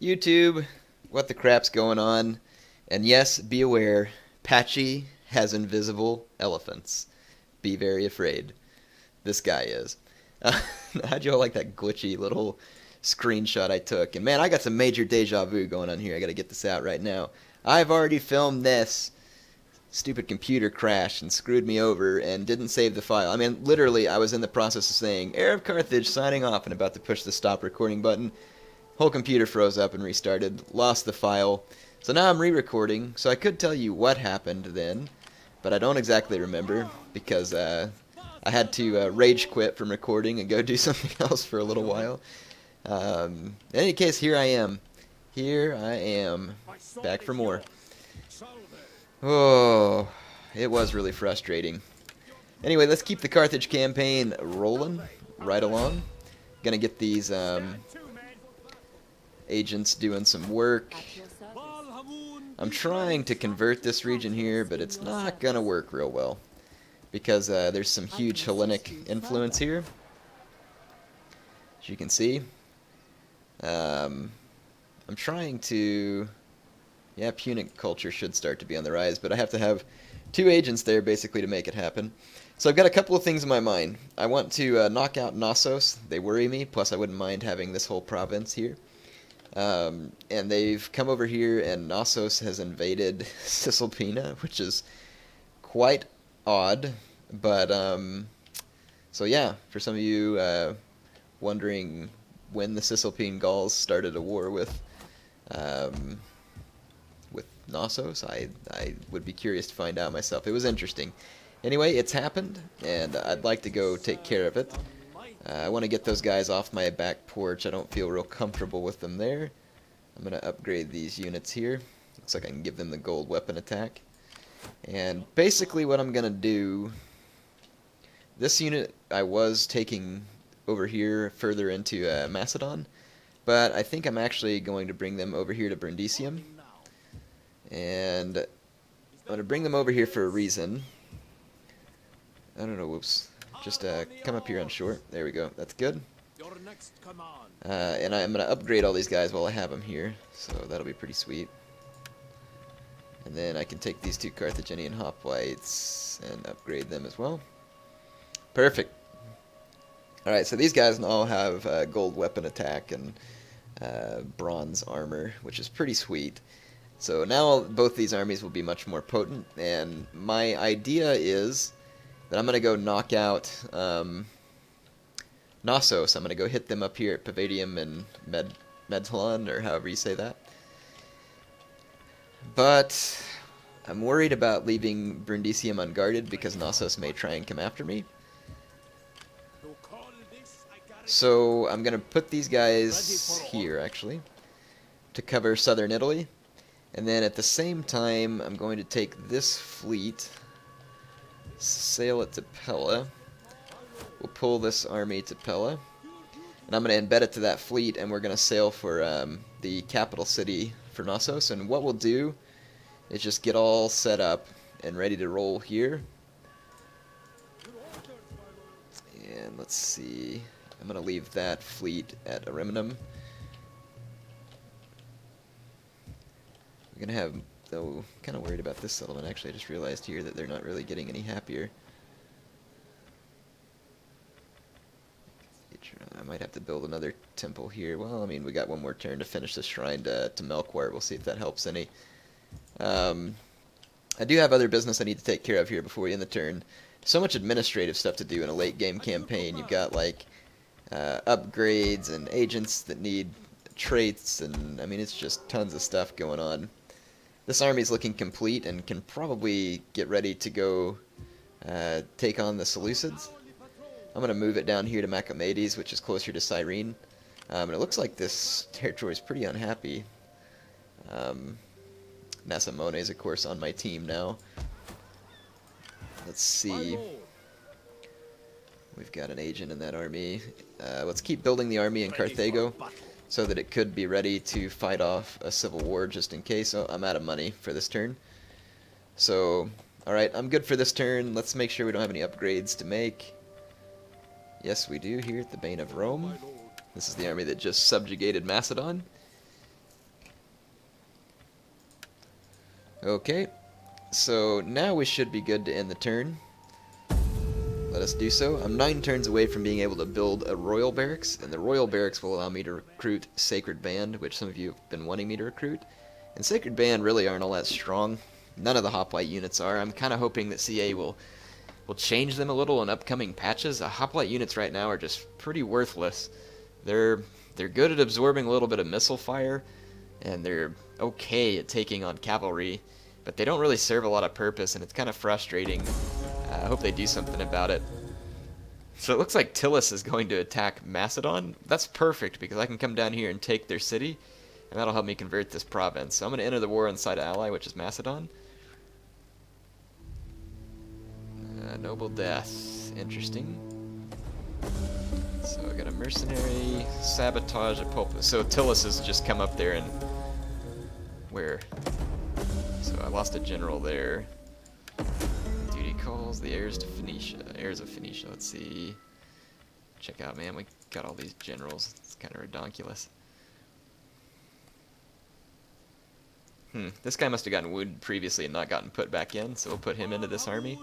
YouTube, what the crap's going on? And yes, be aware, Patchy has invisible elephants. Be very afraid. This guy is. How'd you all like that glitchy little screenshot I took? And man, I got some major deja vu going on here. I gotta get this out right now. I've already filmed this. Stupid computer crashed and screwed me over and didn't save the file. I mean, literally, I was in the process of saying, HeirofCarthage signing off, and about to push the stop recording button. Whole computer froze up and restarted, lost the file. So now I'm re-recording, so I could tell you what happened then, but I don't exactly remember, because I had to rage quit from recording and go do something else for a little while. In any case, here I am. Here I am, back for more. Oh, it was really frustrating. Anyway, let's keep the Carthage campaign rolling right along. Gonna get these agents doing some work. I'm trying to convert this region here, but it's not gonna work real well because there's some huge Hellenic influence here, as you can see. I'm trying to... Yeah, Punic culture should start to be on the rise, but I have to have 2 agents there basically to make it happen. So I've got a couple of things in my mind. I want to knock out Nasos. They worry me, plus I wouldn't mind having this whole province here. And they've come over here, and Nasos has invaded Cisalpina, which is quite odd. But, so yeah, for some of you wondering when the Cisalpine Gauls started a war with Nasos, I would be curious to find out myself. It was interesting. Anyway, it's happened, and I'd like to go take care of it. I want to get those guys off my back porch. I don't feel real comfortable with them there. I'm going to upgrade these units here. Looks like I can give them the gold weapon attack. And basically what I'm going to do... This unit I was taking over here further into Macedon, but I think I'm actually going to bring them over here to Brundisium. And I'm going to bring them over here for a reason. I don't know, whoops. Just come up here on short. There we go. That's good. And I'm going to upgrade all these guys while I have them here. So that'll be pretty sweet. And then I can take these 2 Carthaginian hoplites and upgrade them as well. Perfect. Alright, so these guys all have gold weapon attack and bronze armor, which is pretty sweet. So now both these armies will be much more potent, and my idea is that I'm going to go knock out Nasos. I'm going to go hit them up here at Pavadium and Medtalon, or however you say that. But I'm worried about leaving Brundisium unguarded because Nasos may try and come after me. So I'm going to put these guys here, actually, to cover southern Italy. And then at the same time, I'm going to take this fleet, sail it to Pella. We'll pull this army to Pella. And I'm going to embed it to that fleet, and we're going to sail for the capital city for Nasos. And what we'll do is just get all set up and ready to roll here. And let's see. I'm going to leave that fleet at Ariminum. We're going to have, though, kind of worried about this settlement. Actually, I just realized here that they're not really getting any happier. I might have to build another temple here. Well, I mean, we got one more turn to finish this shrine to Melkwar. We'll see if that helps any. I do have other business I need to take care of here before we end the turn. So much administrative stuff to do in a late game campaign. You've got, like, upgrades and agents that need traits, and, I mean, it's just tons of stuff going on. This army's looking complete and can probably get ready to go take on the Seleucids. I'm going to move it down here to Macedonian, which is closer to Cyrene. And it looks like this territory is pretty unhappy. Nasamone is, of course, on my team now. Let's see. We've got an agent in that army. Let's keep building the army in Carthago, so that it could be ready to fight off a civil war just in case. Oh, I'm out of money for this turn. So, alright, I'm good for this turn. Let's make sure we don't have any upgrades to make. Yes, we do here at the Bane of Rome. This is the army that just subjugated Macedon. Okay, so now we should be good to end the turn. Let us do so. I'm 9 turns away from being able to build a Royal Barracks, and the Royal Barracks will allow me to recruit Sacred Band, which some of you have been wanting me to recruit. And Sacred Band really aren't all that strong. None of the Hoplite units are. I'm kind of hoping that CA will change them a little in upcoming patches. Hoplite units right now are just pretty worthless. They're good at absorbing a little bit of missile fire, and they're okay at taking on cavalry, but they don't really serve a lot of purpose, and it's kind of frustrating. I hope they do something about it. So it looks like Tylis is going to attack Macedon. That's perfect, because I can come down here and take their city, and that'll help me convert this province. So I'm going to enter the war inside an ally, which is Macedon. Noble death. Interesting. So I got a mercenary, sabotage, a pulpit. So Tylis has just come up there and... Where? So I lost a general there. Duty calls the heirs to Phoenicia. Heirs of Phoenicia. Let's see. Check out, man. We got all these generals. It's kind of redonkulous. This guy must have gotten wounded previously and not gotten put back in, so we'll put him into this army.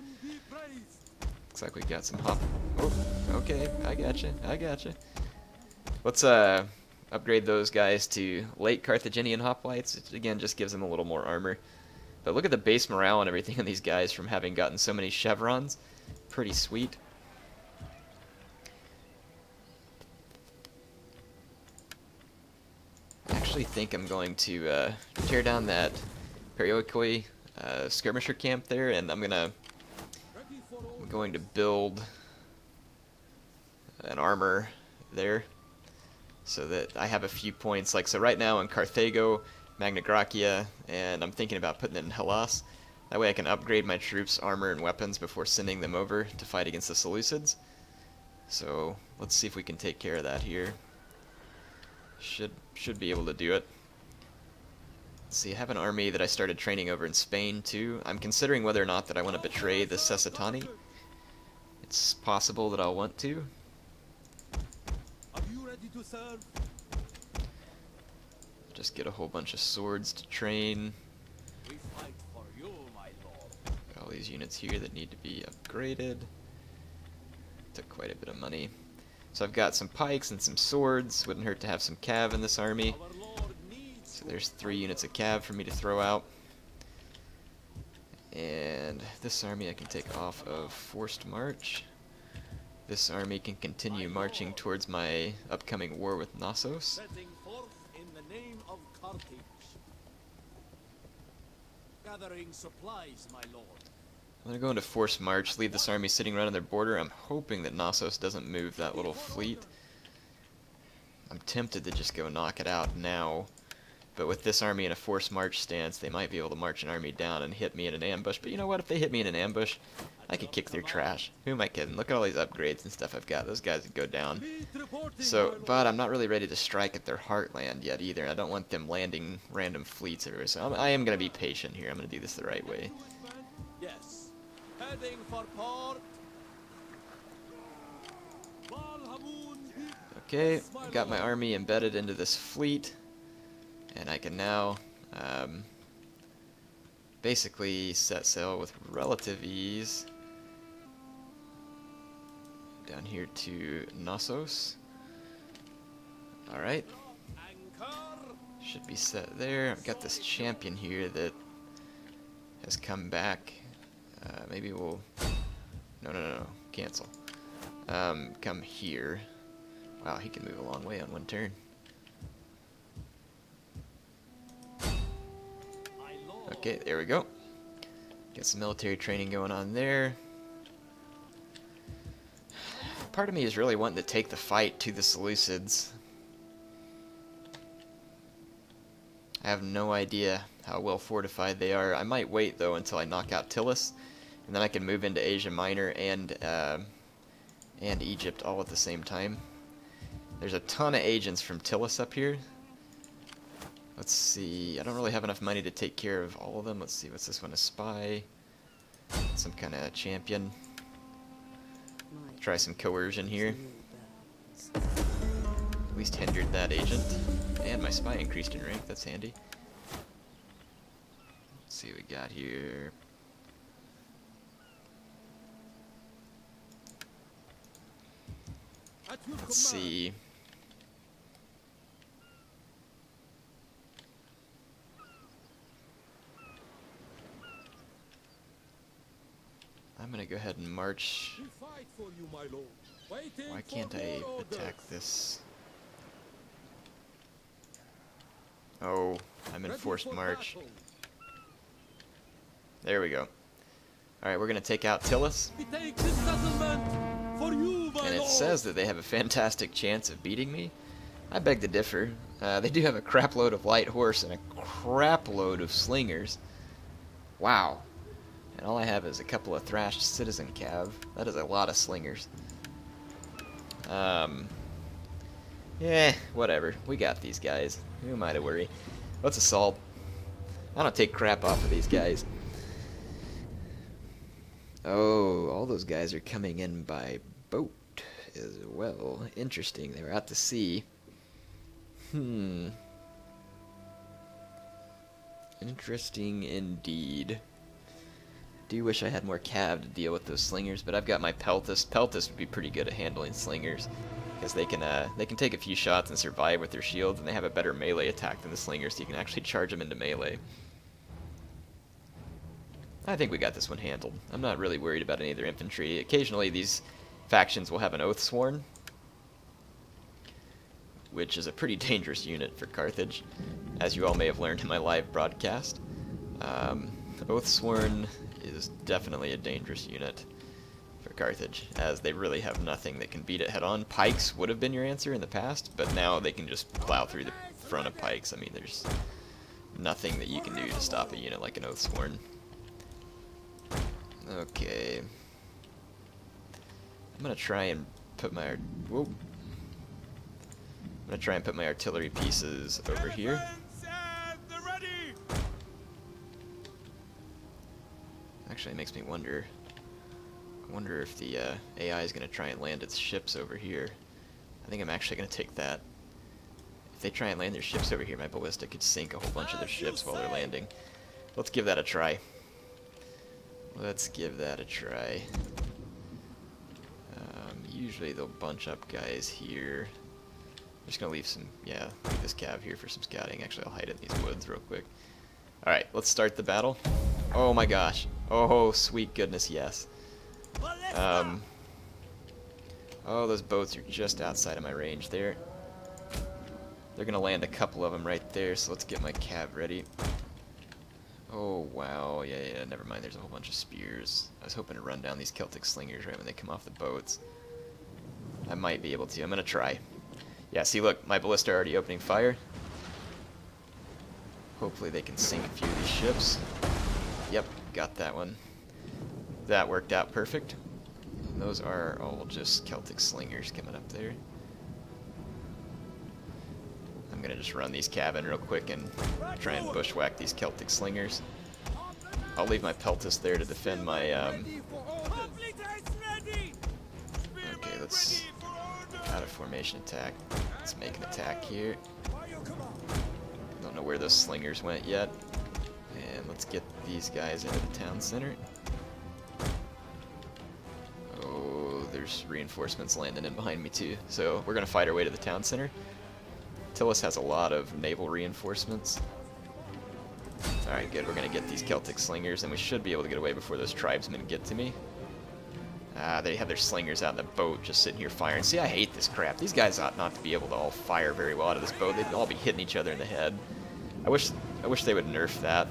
Looks like we got some hop. Oh, okay. I gotcha. Let's upgrade those guys to late Carthaginian hoplites. It, again, just gives them a little more armor. But look at the base morale and everything on these guys from having gotten so many chevrons. Pretty sweet. I actually think I'm going to tear down that Perioikoi skirmisher camp there, and I'm going to build an armor there so that I have a few points. Like, so right now in Carthago, Magna Graecia, and I'm thinking about putting it in Hellas. That way I can upgrade my troops' armor and weapons before sending them over to fight against the Seleucids. So let's see if we can take care of that here. Should be able to do it. Let's see, I have an army that I started training over in Spain too. I'm considering whether or not that I want to betray the Sessatani. It's possible that I'll want to. Are you ready to serve? Just get a whole bunch of swords to train. We fight for you, my lord. Got all these units here that need to be upgraded. Took quite a bit of money. So I've got some pikes and some swords. Wouldn't hurt to have some cav in this army. Our lord needs So there's 3 units of cav for me to throw out. And this army I can take off of forced march. This army can continue marching towards my upcoming war with Nasos. setting forth in the name of Carthage. Gathering supplies, my lord. I'm going to go into forced march, leave this army sitting right on their border. I'm hoping that Nasos doesn't move that little fleet. I'm tempted to just go knock it out now. But with this army in a forced march stance, they might be able to march an army down and hit me in an ambush. But you know what? If they hit me in an ambush, I could kick their trash. Who am I kidding? Look at all these upgrades and stuff I've got. Those guys would go down. So, but I'm not really ready to strike at their heartland yet either. I don't want them landing random fleets everywhere. So I am going to be patient here. I'm going to do this the right way. Yes. Heading for port. Okay, got my army embedded into this fleet. And I can now basically set sail with relative ease down here to Nasos. Alright. Should be set there. I've got this champion here that has come back. Maybe we'll... No. Cancel. Come here. Wow, he can move a long way on one turn. Okay, there we go. Get some military training going on there. Part of me is really wanting to take the fight to the Seleucids. I have no idea how well fortified they are. I might wait though until I knock out Tylis, and then I can move into Asia Minor and Egypt all at the same time. There's a ton of agents from Tylis up here. Let's see, I don't really have enough money to take care of all of them. Let's see, what's this one, a spy? Some kind of champion. Try some coercion here. At least hindered that agent. And my spy increased in rank, that's handy. Let's see what we got here. At your Let's command. see. I'm gonna go ahead and march. We fight for you, my lord. Waiting Why for can't I your orders. attack this? Oh, I'm in Ready forced for march. battle. There we go. Alright, we're gonna take out Tylis. We take this settlement for you, my And it lord. says that they have a fantastic chance of beating me. I beg to differ. They do have a crap load of light horse and a crap load of slingers. Wow. And all I have is a couple of thrashed citizen cav. That is a lot of slingers. Yeah, whatever. We got these guys. Who am I to worry? Let's assault. I don't take crap off of these guys. Oh, all those guys are coming in by boat as well. Interesting. They were out to sea. Interesting indeed. Do wish I had more cav to deal with those slingers, but I've got my Peltis. Peltis would be pretty good at handling slingers, because they can take a few shots and survive with their shields, and they have a better melee attack than the slingers, so you can actually charge them into melee. I think we got this one handled. I'm not really worried about any of their infantry. Occasionally these factions will have an Oath Sworn, which is a pretty dangerous unit for Carthage, as you all may have learned in my live broadcast. Oath Sworn is definitely a dangerous unit for Carthage, as they really have nothing that can beat it head-on. Pikes would have been your answer in the past, but now they can just plow through the front of pikes. I mean, there's nothing that you can do to stop a unit like an Oath Sworn. Okay. I'm gonna try and put my artillery pieces over here. Actually, it makes me wonder. I wonder if the AI is gonna try and land its ships over here. I think I'm actually gonna take that. If they try and land their ships over here, my ballista could sink a whole bunch of their ships while they're landing. Let's give that a try. Let's give that a try. Usually they'll bunch up guys here. I'm just gonna leave leave this cav here for some scouting. Actually, I'll hide in these woods real quick. Alright, let's start the battle. Oh my gosh. Oh, sweet goodness, yes. Oh, those boats are just outside of my range there. They're gonna land a couple of them right there, so let's get my cav ready. Oh, wow. Yeah, never mind. There's a whole bunch of spears. I was hoping to run down these Celtic slingers right when they come off the boats. I might be able to. I'm going to try. Yeah, see, look. My ballista are already opening fire. Hopefully they can sink a few of these ships. Yep, got that one. That worked out perfect. And those are all just Celtic slingers coming up there. I'm going to just run these cav in real quick and try and bushwhack these Celtic slingers. I'll leave my Peltis there to defend my... Okay, let's... Out of formation attack. Let's make an attack here. Don't know where those slingers went yet. And let's get these guys into the town center. Oh, there's reinforcements landing in behind me too. So we're going to fight our way to the town center. Tylis has a lot of naval reinforcements. Alright, good. We're going to get these Celtic slingers, and we should be able to get away before those tribesmen get to me. They have their slingers out in the boat just sitting here firing. See, I hate this crap. These guys ought not to be able to all fire very well out of this boat. They'd all be hitting each other in the head. I wish they would nerf that.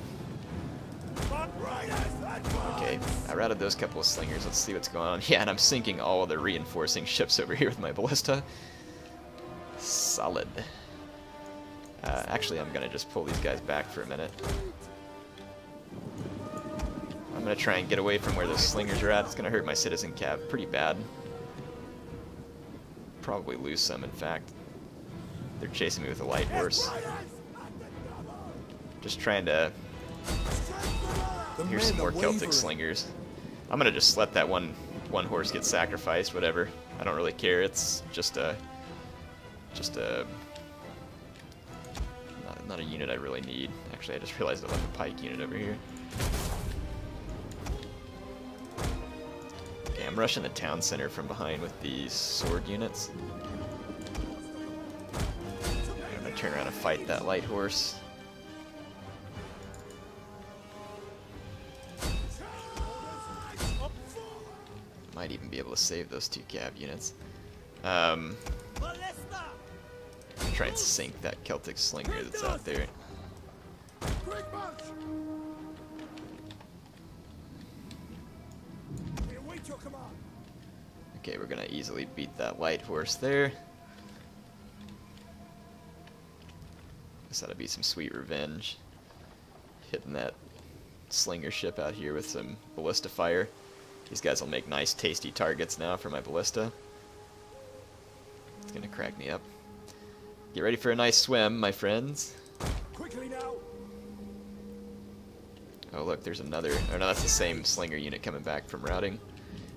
Okay, I routed those couple of slingers. Let's see what's going on. Yeah, and I'm sinking all of the reinforcing ships over here with my ballista. Solid. Actually, I'm going to just pull these guys back for a minute. I'm going to try and get away from where those slingers are at. It's going to hurt my citizen cav pretty bad. Probably lose some, in fact. They're chasing me with a light horse. Just trying to... Here's some more Celtic slingers. I'm going to just let that one horse get sacrificed, whatever. I don't really care. It's just a... Not a unit I really need. Actually, I just realized I left a pike unit over here. Okay, I'm rushing the town center from behind with these sword units. I'm gonna turn around and fight that light horse. Might even be able to save those 2 cav units. Try and sink that Celtic Slinger that's out there. Okay, we're gonna easily beat that light horse there. This ought to be some sweet revenge. Hitting that Slinger ship out here with some ballista fire. These guys will make nice, tasty targets now for my ballista. It's gonna crack me up. Get ready for a nice swim, my friends. Quickly now. Oh look, there's another. Oh no, that's the same Slinger unit coming back from routing.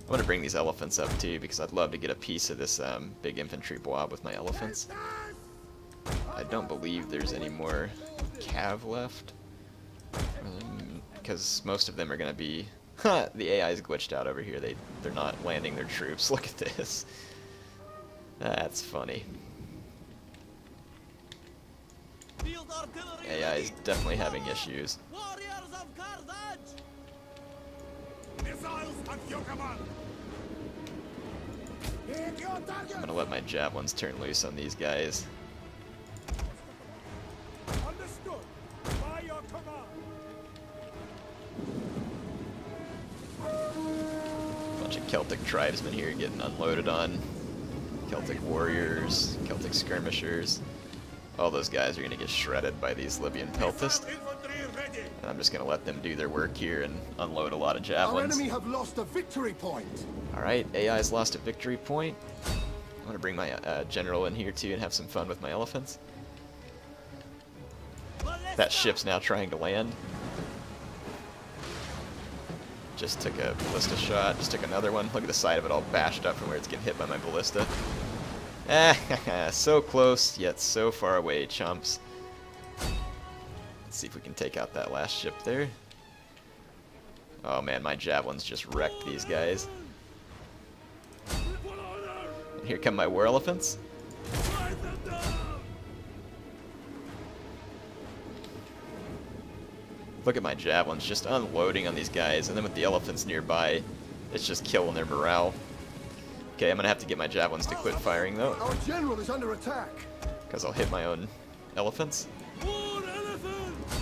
I want to bring these elephants up too because I'd love to get a piece of this big infantry blob with my elephants. I don't believe there's any more cav left because most of them are going to be. The AI is glitched out over here. They're not landing their troops. Look at this. That's funny. AI is definitely having issues. Warriors of Carthage! Missiles at your command! Hit your target! I'm gonna let my javelins turn loose on these guys. Understood! By your command! Bunch of Celtic tribesmen here getting unloaded on. Celtic warriors, Celtic skirmishers. All those guys are going to get shredded by these Libyan peltasts. And I'm just going to let them do their work here and unload a lot of Our javelins. enemy have lost a victory point. Alright, AI's lost a victory point. I'm going to bring my general in here too and have some fun with my elephants. That ship's now trying to land. Just took a ballista shot, just took another one. Look at the side of it all bashed up from where it's getting hit by my ballista. So close, yet so far away, chumps. Let's see if we can take out that last ship there. Oh man, my javelins just wrecked these guys. And here come my war elephants. Look at my javelins just unloading on these guys, and then with the elephants nearby, it's just killing their morale. Okay, I'm gonna have to get my javelins to quit firing though, Our general is under attack. because I'll hit my own elephants. More elephants!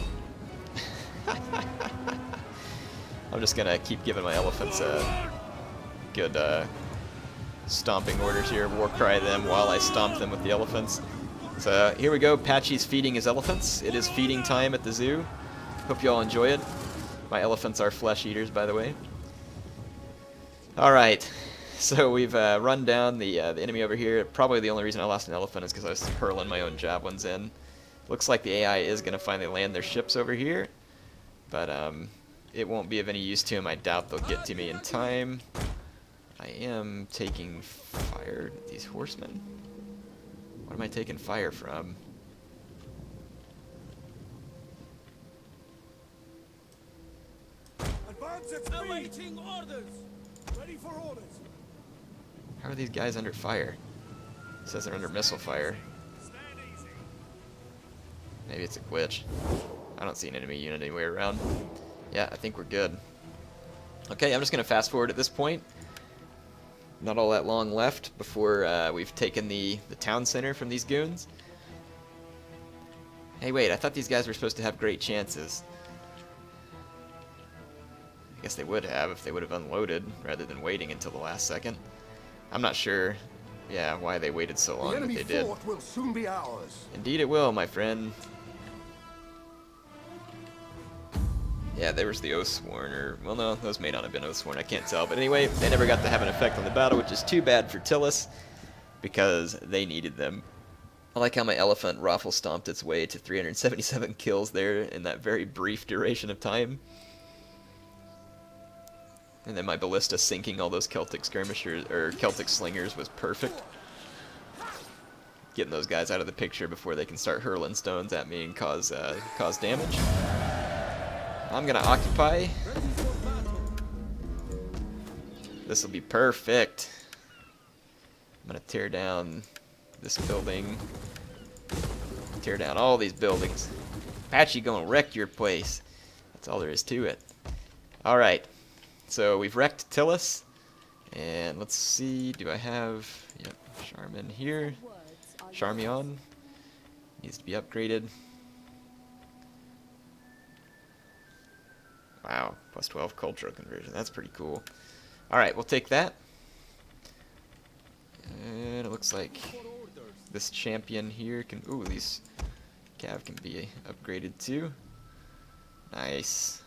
I'm just gonna keep giving my elephants good stomping orders here, war cry them while I stomp them with the elephants. So here we go, Patchy's feeding his elephants. It is feeding time at the zoo. Hope you all enjoy it. My elephants are flesh eaters, by the way. Alright, so we've run down the enemy over here. Probably the only reason I lost an elephant is because I was hurling my own javelins in. Looks like the AI is going to finally land their ships over here. But it won't be of any use to them. I doubt they'll get to me in time. I am taking fire. These horsemen? What am I taking fire from? Advance at speed! Awaiting orders! Ready for orders! How are these guys under fire? It says they're under missile fire. Stand easy. Maybe it's a glitch. I don't see an enemy unit anywhere around. Yeah, I think we're good. Okay, I'm just going to fast forward at this point. Not all that long left before we've taken the town center from these goons. Hey, wait, I thought these guys were supposed to have great chances. I guess they would have if they would have unloaded rather than waiting until the last second. I'm not sure, yeah, why they waited so long, The but enemy they did. fort will soon be ours. Indeed it will, my friend. Yeah, there was the Oathsworn, or, well no, those may not have been Oathsworn, I can't tell. But anyway, they never got to have an effect on the battle, which is too bad for Tylis, because they needed them. I like how my elephant raffle stomped its way to 377 kills there in that very brief duration of time. And then my ballista sinking all those Celtic skirmishers, or Celtic slingers, was perfect. Getting those guys out of the picture before they can start hurling stones at me and cause damage. I'm gonna occupy. Ready for battle. This will be perfect. I'm gonna tear down this building. Tear down all these buildings. Apache gonna wreck your place. That's all there is to it. Alright. So we've wrecked Tylis. And let's see, do I have... Yep, Charmin here. Charmion. Needs to be upgraded. Wow, plus 12 cultural conversion. That's pretty cool. Alright, we'll take that. And it looks like this champion here can... Ooh, these cav can be upgraded too. Nice.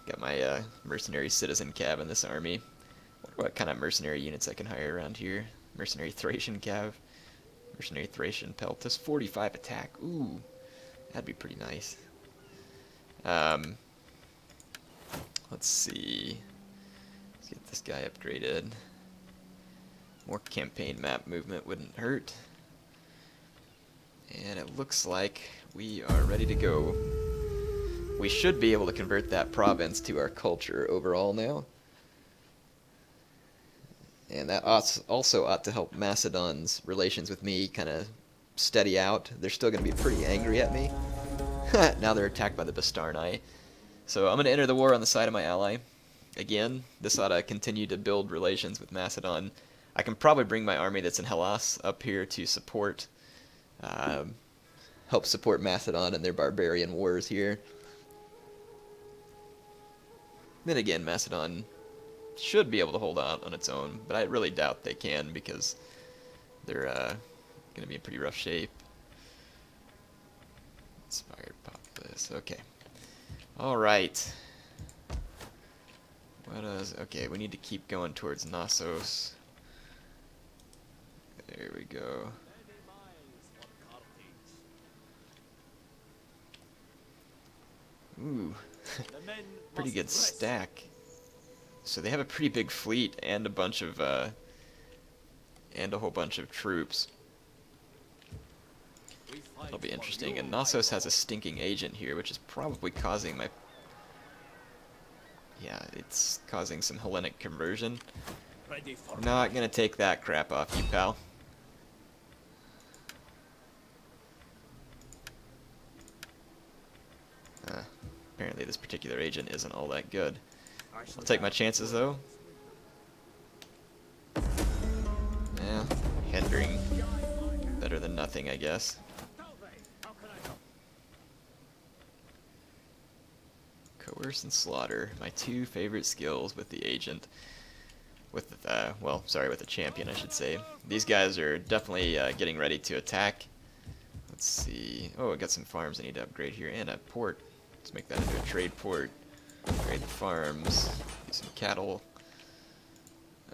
Got my mercenary citizen cav in this army. Wonder what kind of mercenary units I can hire around here. Mercenary Thracian cav. Mercenary Thracian Peltus. 45 attack. Ooh, that'd be pretty nice. Let's see. Let's get this guy upgraded. More campaign map movement wouldn't hurt. And it looks like we are ready to go. We should be able to convert that province to our culture overall now. And that also ought to help Macedon's relations with me kind of steady out. They're still going to be pretty angry at me. Now they're attacked by the Bastarnae. So I'm going to enter the war on the side of my ally. Again, this ought to continue to build relations with Macedon. I can probably bring my army that's in Hellas up here to support, help support Macedon in their barbarian wars here. Then again, Macedon should be able to hold out on its own, but I really doubt they can because they're going to be in pretty rough shape. Inspired Populace, okay. Alright. Okay, we need to keep going towards Nasos. There we go. Many miles for Carthage. Ooh, The men pretty must good rest. stack. So they have a pretty big fleet and a bunch of, and a whole bunch of troops. We fight That'll be for interesting. you, And my Nasos has a lord. stinking agent here, which is probably causing my... Yeah, it's causing some Hellenic conversion. Ready for Not gonna take that crap off you, pal. Apparently this particular agent isn't all that good. I'll take my chances though. Yeah, hindering. Better than nothing, I guess. How can I help? Coerce and slaughter, my two favorite skills with the agent. With the, well, sorry, with the champion, I should say. These guys are definitely getting ready to attack. Let's see. Oh, I got some farms I need to upgrade here, and a port. Let's make that into a trade port. Trade the farms. Get some cattle.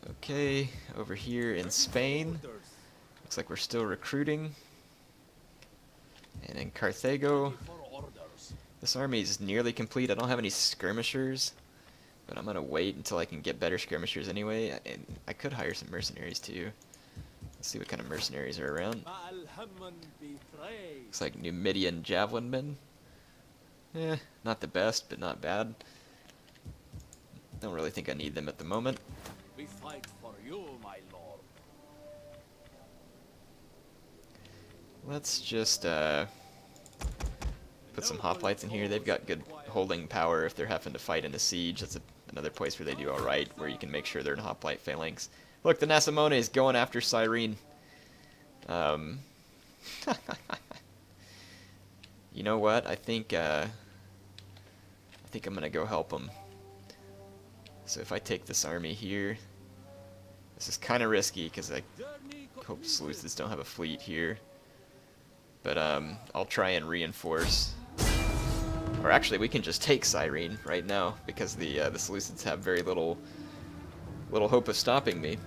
Okay, over here in Spain. Orders. Looks like we're still recruiting. And in Carthago, Ready for orders. this army is nearly complete. I don't have any skirmishers, but I'm gonna wait until I can get better skirmishers anyway. And I could hire some mercenaries too. Let's see what kind of mercenaries are around. Ma'al-Hammon be praised. Looks like Numidian javelin men. Not the best, but not bad. Don't really think I need them at the moment. We fight for you, my lord. Let's just put some hoplites in here. They've got good holding power if they're having to fight in a siege. That's another place where they do alright, where you can make sure they're in hoplite phalanx. Look, the Nasamone is going after Cyrene. You know what? I think I'm gonna go help them. So if I take this army here, this is kind of risky because I Journey hope completed. Seleucids don't have a fleet here. But I'll try and reinforce. Or actually, we can just take Cyrene right now because the Seleucids have very little hope of stopping me.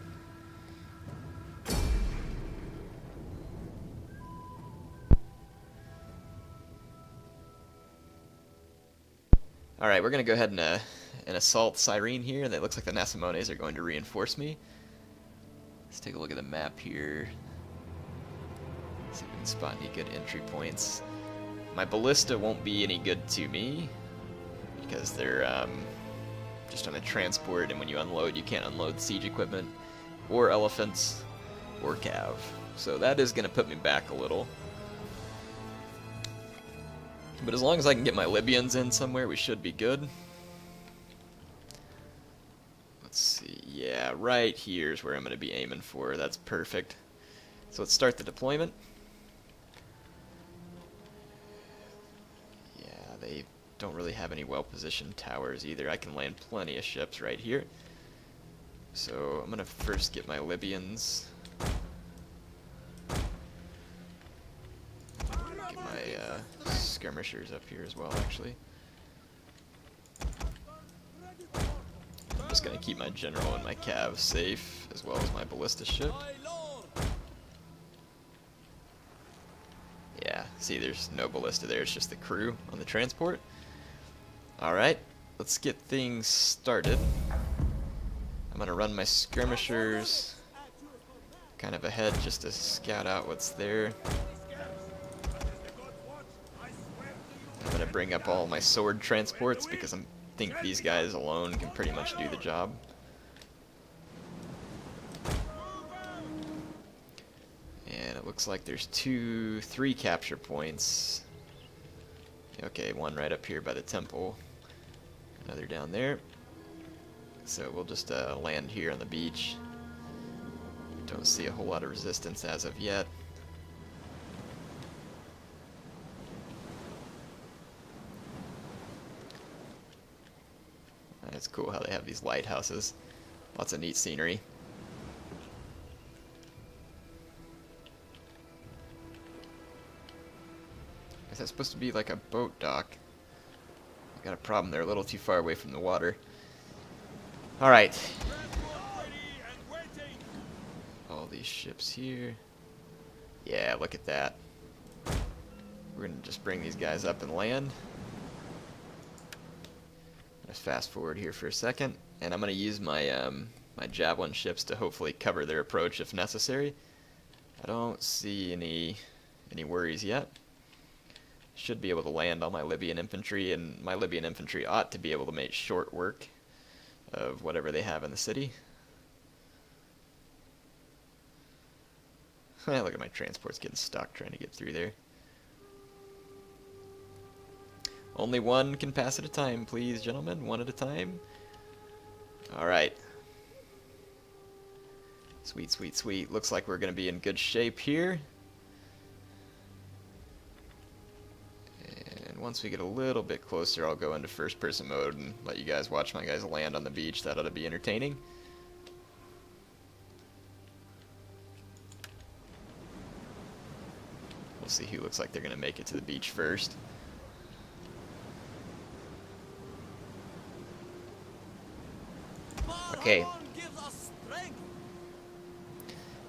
Alright, we're going to go ahead and assault Cyrene here, and it looks like the Nasamones are going to reinforce me. Let's take a look at the map here. See if we can spot any good entry points. My ballista won't be any good to me. because they're just on a transport, and when you unload, you can't unload siege equipment, or elephants, or cav. So that is going to put me back a little. But as long as I can get my Libyans in somewhere, we should be good. Let's see, yeah, right here is where I'm going to be aiming for. That's perfect. So let's start the deployment. Yeah, they don't really have any well-positioned towers either. I can land plenty of ships right here. So I'm going to first get my Libyans. Get my skirmishers up here as well, actually. I'm just going to keep my general and my cav safe, as well as my ballista ship. Yeah, see, there's no ballista there, it's just the crew on the transport. Alright, let's get things started. I'm going to run my skirmishers kind of ahead just to scout out what's there. I'm going to bring up all my sword transports because I think these guys alone can pretty much do the job. And it looks like there's 3 capture points. Okay, one right up here by the temple. Another down there. So we'll just land here on the beach. Don't see a whole lot of resistance as of yet. It's cool how they have these lighthouses. Lots of neat scenery. Is that supposed to be like a boat dock? Got a problem, they're a little too far away from the water. Alright. All these ships here. Yeah, look at that. We're gonna just bring these guys up and land. Let's fast forward here for a second, and I'm gonna use my my javelin ships to hopefully cover their approach if necessary. I don't see any worries yet. Should be able to land on my Libyan infantry, and my Libyan infantry ought to be able to make short work of whatever they have in the city. Look at my transports getting stuck trying to get through there. Only one can pass at a time, please, gentlemen. One at a time. Alright. Sweet, sweet, sweet. Looks like we're going to be in good shape here. And once we get a little bit closer, I'll go into first-person mode and let you guys watch my guys land on the beach. That ought to be entertaining. We'll see who looks like they're going to make it to the beach first. Okay.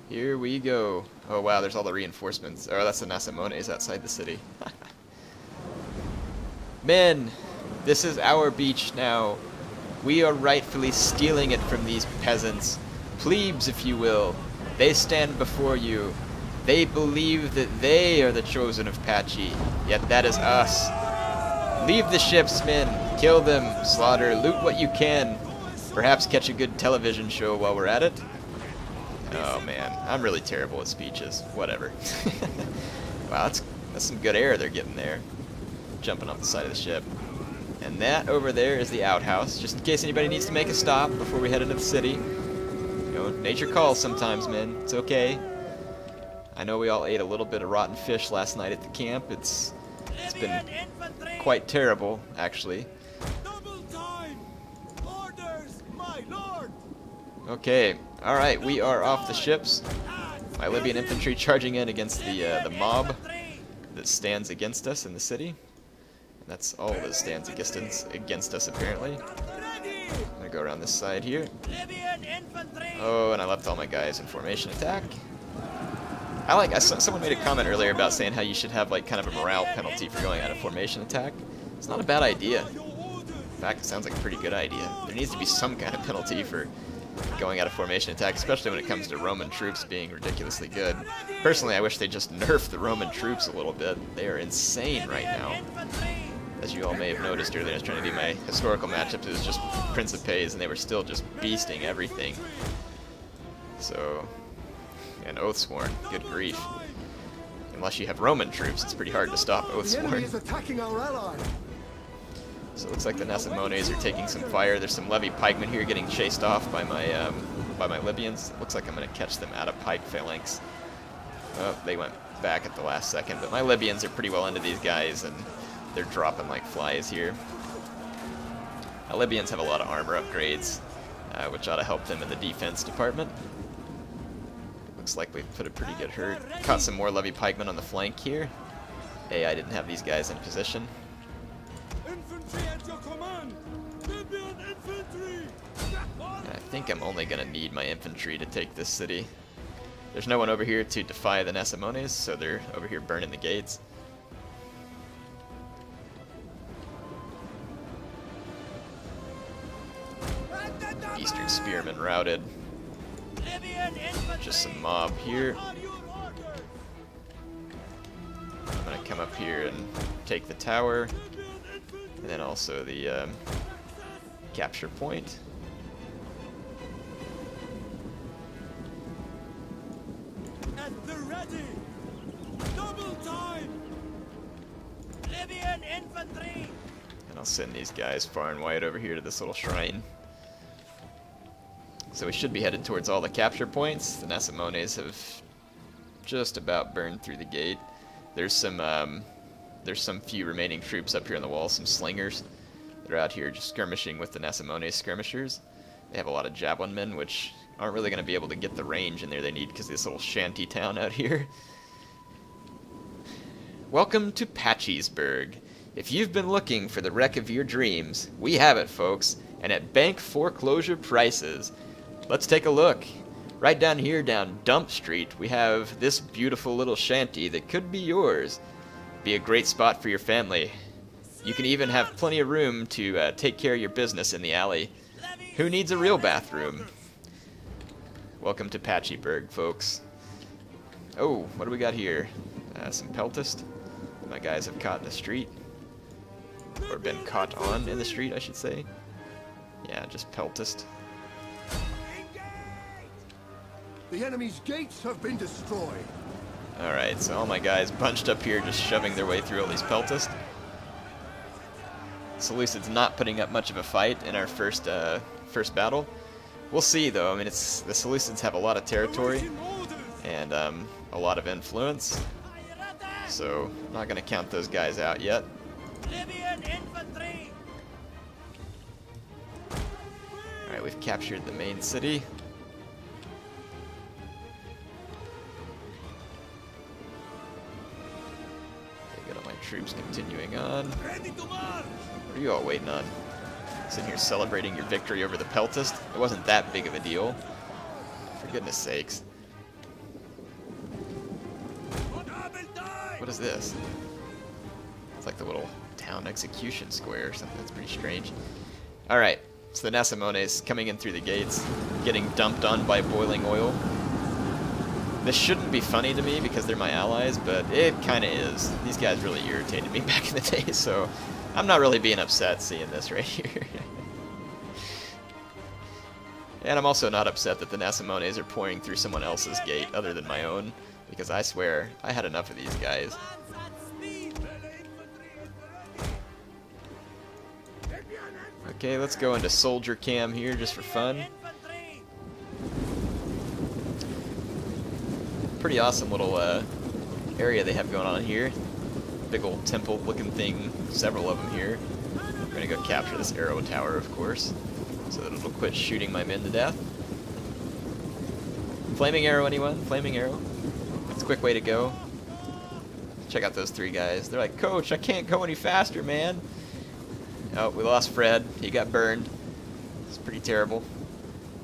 Here we go. Oh wow, there's all the reinforcements. Oh, that's the Nasomones outside the city. Men, this is our beach now. We are rightfully stealing it from these peasants. Plebes, if you will. They stand before you. They believe that they are the chosen of Pachi, yet that is us. Leave the ships, men. Kill them, slaughter, loot what you can. Perhaps catch a good television show while we're at it. Oh man, I'm really terrible at speeches. Whatever. Wow, that's some good air they're getting there. Jumping off the side of the ship. And that over there is the outhouse, just in case anybody needs to make a stop before we head into the city. You know, nature calls sometimes, man. It's okay. I know we all ate a little bit of rotten fish last night at the camp. It's been quite terrible, actually. Okay, alright, we are off the ships. My Libyan infantry charging in against the mob that stands against us in the city. And that's all that stands against us, apparently. I'm gonna go around this side here. Oh, and I left all my guys in formation attack. Someone made a comment earlier about saying how you should have like kind of a morale penalty for going out of formation attack. It's not a bad idea. In fact, it sounds like a pretty good idea. There needs to be some kind of penalty for going out of formation attack, especially when it comes to Roman troops being ridiculously good. Personally, I wish they just nerfed the Roman troops a little bit. They are insane right now. As you all may have noticed earlier, I was trying to do my historical matchups. It was just Principes, and they were still just beasting everything. So, and Oathsworn, good grief. Unless you have Roman troops, it's pretty hard to stop The enemy Oathsworn. is attacking our ally. So it looks like the Nasomones are taking some fire. There's some levy pikemen here getting chased off by my Libyans. It looks like I'm going to catch them out of pike phalanx. Oh, they went back at the last second, but my Libyans are pretty well into these guys, and they're dropping like flies here. Libyans have a lot of armor upgrades, which ought to help them in the defense department. Looks like we've put a pretty good hurt. Caught some more levy pikemen on the flank here. I didn't have these guys in position. Infantry at your command! Libyan infantry! I think I'm only going to need my infantry to take this city. There's no one over here to defy the Nasomones, so they're over here burning the gates. Eastern Spearmen routed. Just some mob here. I'm going to come up here and take the tower, and then also the capture point. At the ready! Double time! Libyan infantry! And I'll send these guys far and wide over here to this little shrine. So we should be headed towards all the capture points. The Nasomones have just about burned through the gate. There's some few remaining troops up here on the wall, some slingers. They're out here just skirmishing with the Nasomones skirmishers. They have a lot of javelin men, which aren't really going to be able to get the range in there they need because of this little shanty town out here. Welcome to Patchy'sburg. If you've been looking for the wreck of your dreams, we have it, folks, and at bank foreclosure prices. Let's take a look. Right down here, down Dump Street, we have this beautiful little shanty that could be yours. Be a great spot for your family. You can even have plenty of room to take care of your business in the alley. Who needs a real bathroom? Welcome to Patchy'sburg, folks. Oh, what do we got here? Some peltist. My guys have caught in the street. Or been caught on in the street, I should say. Yeah, just peltist. The enemy's gates have been destroyed. Alright, so all my guys bunched up here just shoving their way through all these peltists. Seleucid's not putting up much of a fight in our first battle. We'll see, though. I mean, the Seleucids have a lot of territory and a lot of influence, so I'm not going to count those guys out yet. Alright, we've captured the main city. Troops continuing on. What are you all waiting on? Sitting here celebrating your victory over the peltist? It wasn't that big of a deal. For goodness sakes. What is this? It's like the little town execution square or something. That's pretty strange. Alright, so the Nasomones coming in through the gates, getting dumped on by boiling oil. This shouldn't be funny to me because they're my allies, but it kind of is. These guys really irritated me back in the day, so I'm not really being upset seeing this right here. And I'm also not upset that the Nasomones are pouring through someone else's gate other than my own, because I swear, I had enough of these guys. Okay, let's go into soldier cam here just for fun. Pretty awesome little area they have going on here. Big old temple looking thing, several of them here. I'm gonna go capture this arrow tower, of course, so that it'll quit shooting my men to death. Flaming arrow, anyone? Flaming arrow? It's a quick way to go. Check out those three guys. They're like, Coach, I can't go any faster, man. Oh, we lost Fred. He got burned. It's pretty terrible.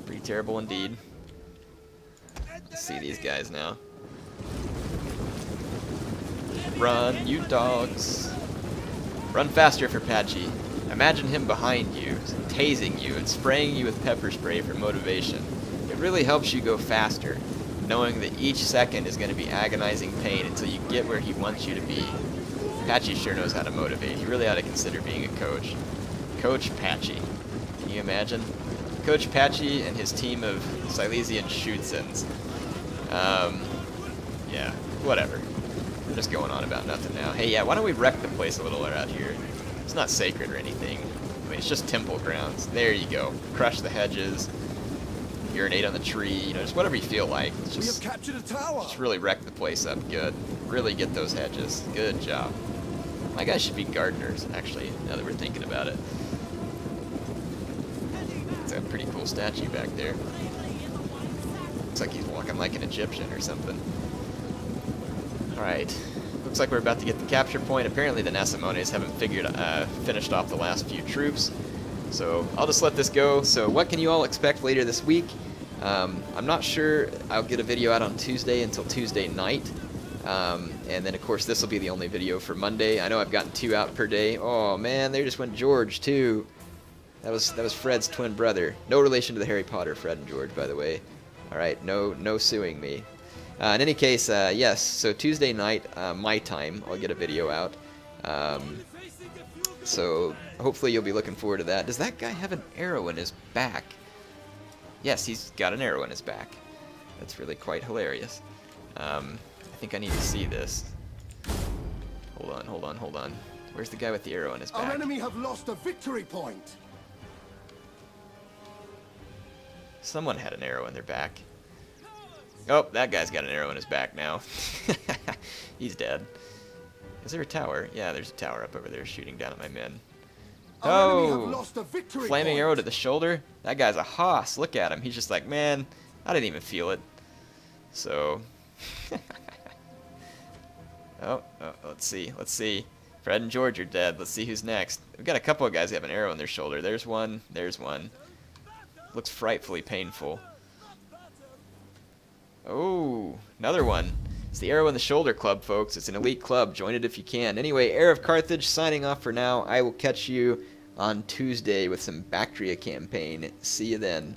Pretty terrible indeed. Let's see these guys now. Run, you dogs. Run faster for Patchy. Imagine him behind you, tasing you and spraying you with pepper spray for motivation. It really helps you go faster, knowing that each second is going to be agonizing pain until you get where he wants you to be. Patchy sure knows how to motivate. He really ought to consider being a coach. Coach Patchy. Can you imagine? Coach Patchy and his team of Silesian Shootsins. Yeah, whatever. We're just going on about nothing now. Hey, yeah, why don't we wreck the place a little out here? It's not sacred or anything. I mean, it's just temple grounds. There you go. Crush the hedges. Urinate on the tree. You know, just whatever you feel like. We have captured a tower. Just really wreck the place up good. Really get those hedges. Good job. My guys should be gardeners, actually, now that we're thinking about it. It's a pretty cool statue back there. Looks like he's walking like an Egyptian or something. Alright. Looks like we're about to get the capture point. Apparently the Nasomones haven't finished off the last few troops. So I'll just let this go. So what can you all expect later this week? I'm not sure. I'll get a video out on Tuesday until Tuesday night. And then, of course, this will be the only video for Monday. I know I've gotten 2 out per day. Oh, man, there just went George, too. That was Fred's twin brother. No relation to the Harry Potter, Fred and George, by the way. All right, no suing me. In any case, yes, so Tuesday night, my time, I'll get a video out. So hopefully you'll be looking forward to that. Does that guy have an arrow in his back? Yes, he's got an arrow in his back. That's really quite hilarious. I think I need to see this. Hold on. Where's the guy with the arrow in his back? Our enemy have lost a victory point. Someone had an arrow in their back. Oh, that guy's got an arrow in his back now. He's dead. Is there a tower? Yeah, there's a tower up over there shooting down at my men. Oh! Flaming arrow to the shoulder? That guy's a hoss. Look at him. He's just like, man, I didn't even feel it. So... Oh, let's see. Fred and George are dead. Let's see who's next. We've got a couple of guys who have an arrow in their shoulder. There's one. Looks frightfully painful. Oh, another one. It's the Arrow in the Shoulder Club, folks. It's an elite club. Join it if you can. Anyway, HeirofCarthage signing off for now. I will catch you on Tuesday with some Bactria campaign. See you then.